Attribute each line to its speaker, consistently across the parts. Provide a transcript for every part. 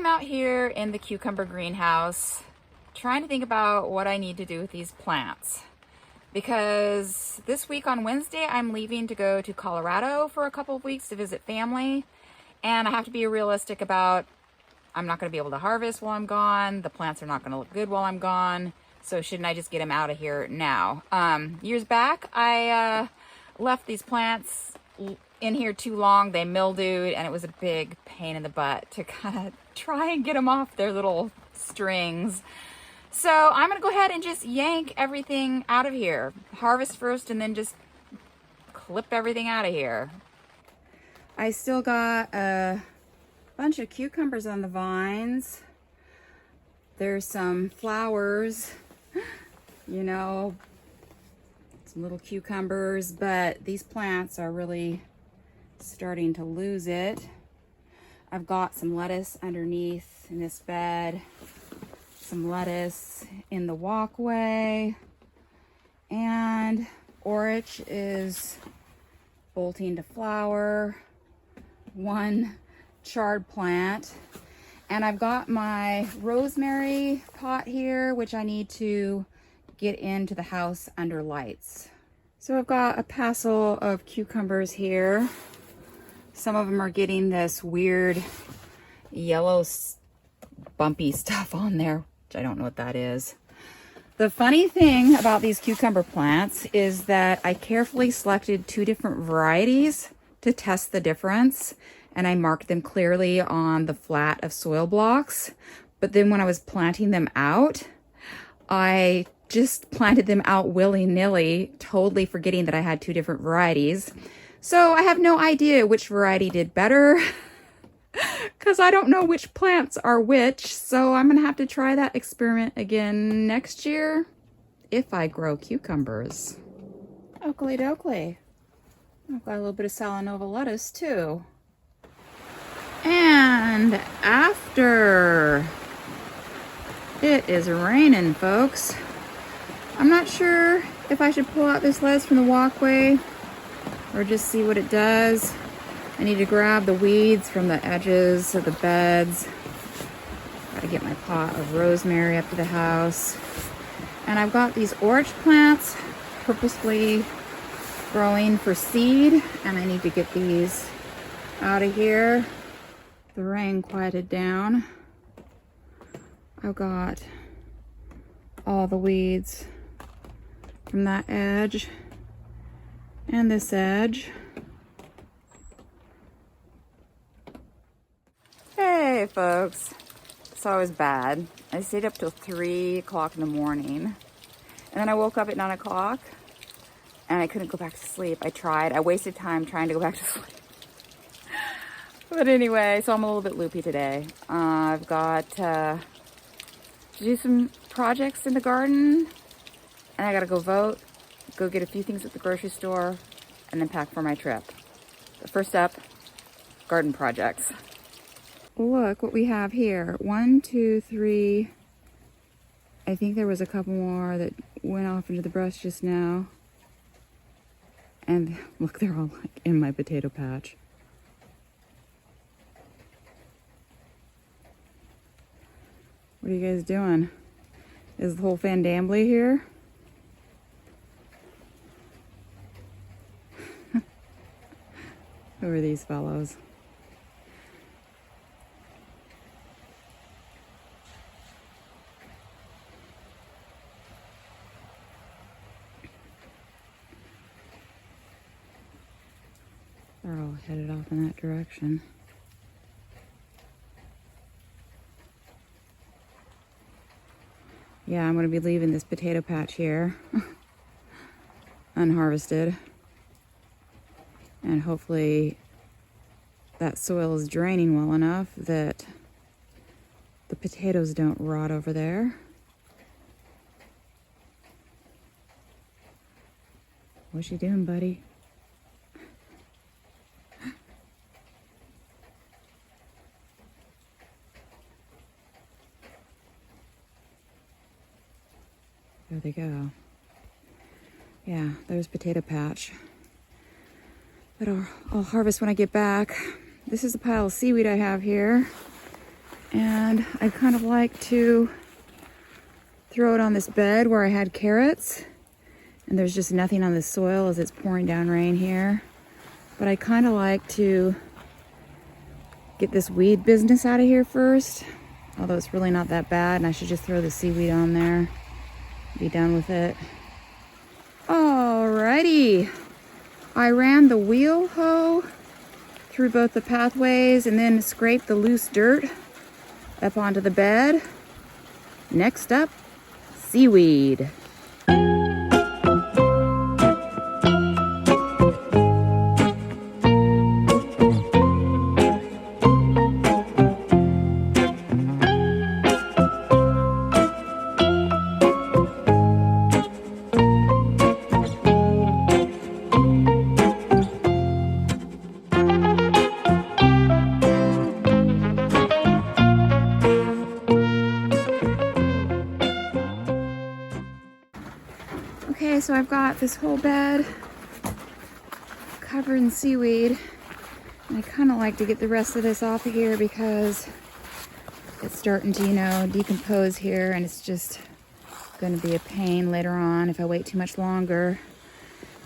Speaker 1: I'm out here in the cucumber greenhouse trying to think about what I need to do with these plants, because this week on Wednesday I'm leaving to go to Colorado for a couple of weeks to visit family, and I have to be realistic about I'm not going to be able to harvest while I'm gone. The plants are not going to look good while I'm gone, so shouldn't I just get them out of here now? Years back I left these plants in here too long. They mildewed, and it was a big pain in the butt to kind of try and get them off their little strings. So I'm gonna go ahead and just yank everything out of here. Harvest first and then just clip everything out of here. I still got a bunch of cucumbers on the vines. There's some flowers, you know, some little cucumbers, but these plants are really starting to lose it. I've got some lettuce underneath in this bed, some lettuce in the walkway, and orach is bolting to flower, one chard plant, and I've got my rosemary pot here, which I need to get into the house under lights. So I've got a passel of cucumbers here. Some of them are getting this weird yellow bumpy stuff on there, which I don't know what that is. The funny thing about these cucumber plants is that I carefully selected 2 different varieties to test the difference, and I marked them clearly on the flat of soil blocks. But then when I was planting them out, I just planted them out willy-nilly, totally forgetting that I had 2 different varieties. So I have no idea which variety did better because I don't know which plants are which. So I'm going to have to try that experiment again next year if I grow cucumbers. Oakley dokley. I've got a little bit of Salanova lettuce too. And after it is raining, folks, I'm not sure if I should pull out this lettuce from the walkway or just see what it does. I need to grab the weeds from the edges of the beds. Gotta get my pot of rosemary up to the house. And I've got these orach plants purposely growing for seed, and I need to get these out of here. The rain quieted down. I've got all the weeds from that edge and this edge. Hey folks, so it was bad. I stayed up till 3 o'clock in the morning, and then I woke up at 9 o'clock and I couldn't go back to sleep. I tried. I wasted time trying to go back to sleep. But anyway, so I'm a little bit loopy today. I've got to do some projects in the garden, and I gotta go vote, go get a few things at the grocery store, and then pack for my trip. But first up, garden projects. Look what we have here. 1, 2, 3. I think there was a couple more that went off into the brush just now. And look, they're all like in my potato patch. What are you guys doing? Is the whole fandambly here? Who are these fellows? They're all headed off in that direction. Yeah, I'm going to be leaving this potato patch here unharvested, and hopefully that soil is draining well enough that the potatoes don't rot over there. What you doing, buddy? There they go. Yeah, there's potato patch. But I'll harvest when I get back. This is a pile of seaweed I have here. And I kind of like to throw it on this bed where I had carrots. And there's just nothing on the soil as it's pouring down rain here. But I kind of like to get this weed business out of here first. Although it's really not that bad, and I should just throw the seaweed on there. Be done with it. Alrighty. I ran the wheel hoe through both the pathways and then scraped the loose dirt up onto the bed. Next up, seaweed. Okay, so I've got this whole bed covered in seaweed, and I kind of like to get the rest of this off of here because it's starting to, you know, decompose here, and it's just going to be a pain later on if I wait too much longer.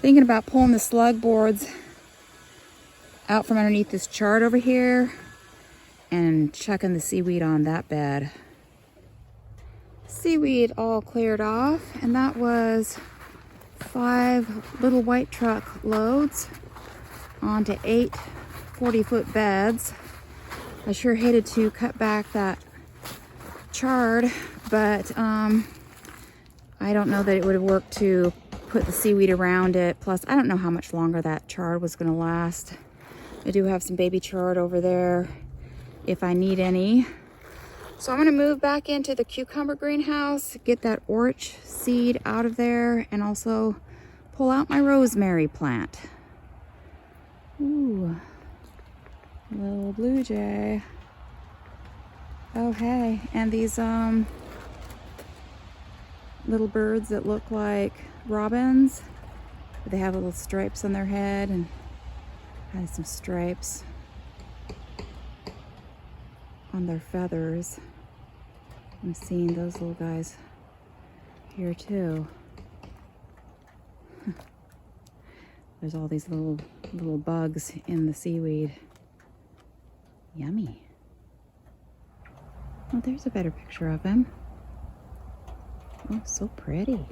Speaker 1: Thinking about pulling the slug boards out from underneath this chart over here and chucking the seaweed on that bed. Seaweed all cleared off, and that was 5 little white truck loads onto 8 40-foot beds. I sure hated to cut back that chard, but I don't know that it would have worked to put the seaweed around it. Plus, I don't know how much longer that chard was going to last. I do have some baby chard over there if I need any. So I'm going to move back into the cucumber greenhouse, get that orach seed out of there, and also pull out my rosemary plant. Ooh, little blue jay. Oh, hey, and these little birds that look like robins. They have little stripes on their head and has some stripes on their feathers. I'm seeing those little guys here too. There's all these little bugs in the seaweed. Yummy. Oh, there's a better picture of him. Oh, so pretty.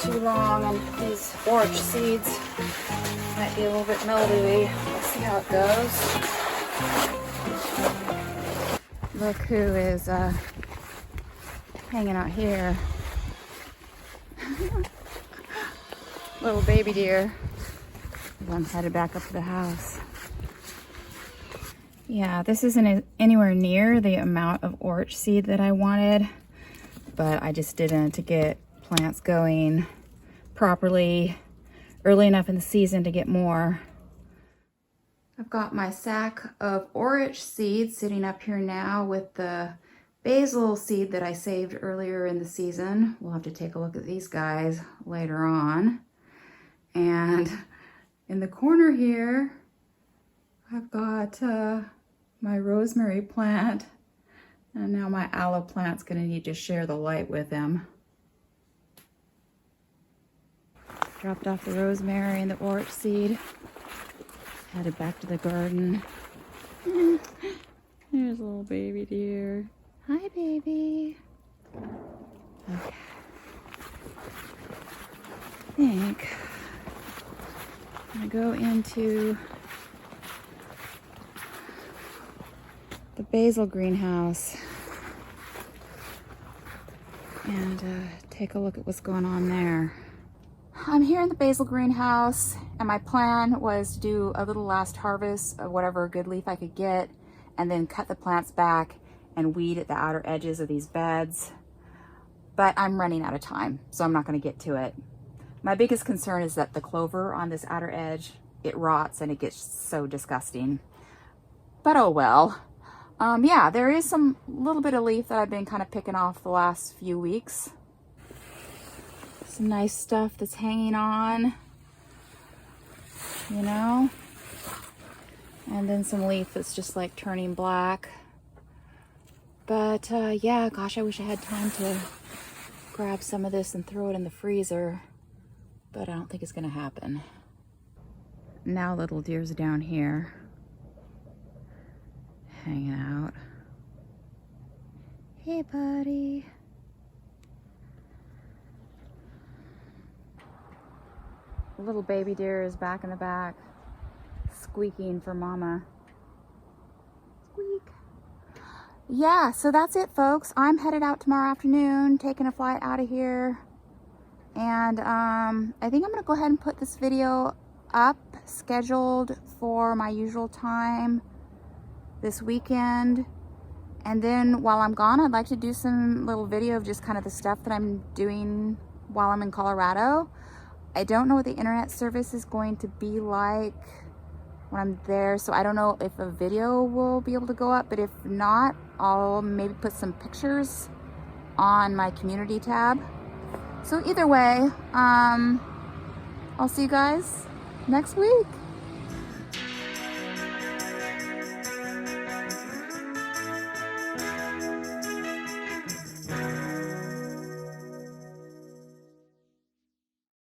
Speaker 1: Too long, and these orach seeds might be a little bit mildewy. Let's see how it goes. Look who is hanging out here. Little baby deer. I'm headed back up to the house. Yeah, this isn't anywhere near the amount of orach seed that I wanted, but I just didn't to get plants going properly early enough in the season to get more. I've got my sack of orach seeds sitting up here now with the basil seed that I saved earlier in the season. We'll have to take a look at these guys later on. And in the corner here, I've got my rosemary plant, and now my aloe plant's gonna need to share the light with him. Dropped off the rosemary and the orach seed. Headed back to the garden. There's a little baby deer. Hi, baby. Okay. I think I'm gonna go into the basil greenhouse. and take a look at what's going on there. I'm here in the Basil Greenhouse, and my plan was to do a little last harvest of whatever good leaf I could get, and then cut the plants back and weed at the outer edges of these beds. But I'm running out of time, so I'm not going to get to it. My biggest concern is that the clover on this outer edge, it rots and it gets so disgusting. But oh well. Yeah, there is some little bit of leaf that I've been kind of picking off the last few weeks. Some nice stuff that's hanging on, you know, and then some leaf that's just like turning black. But yeah, gosh, I wish I had time to grab some of this and throw it in the freezer, but I don't think it's gonna happen. Now little deer's down here hanging out. Hey buddy. Little baby deer is back in the back, squeaking for mama. Squeak. Yeah, so that's it, folks. I'm headed out tomorrow afternoon, taking a flight out of here. And I think I'm gonna go ahead and put this video up, scheduled for my usual time this weekend. And then while I'm gone, I'd like to do some little video of just kind of the stuff that I'm doing while I'm in Colorado. I don't know what the internet service is going to be like when I'm there, so I don't know if a video will be able to go up, but if not, I'll maybe put some pictures on my community tab. So either way, I'll see you guys next week.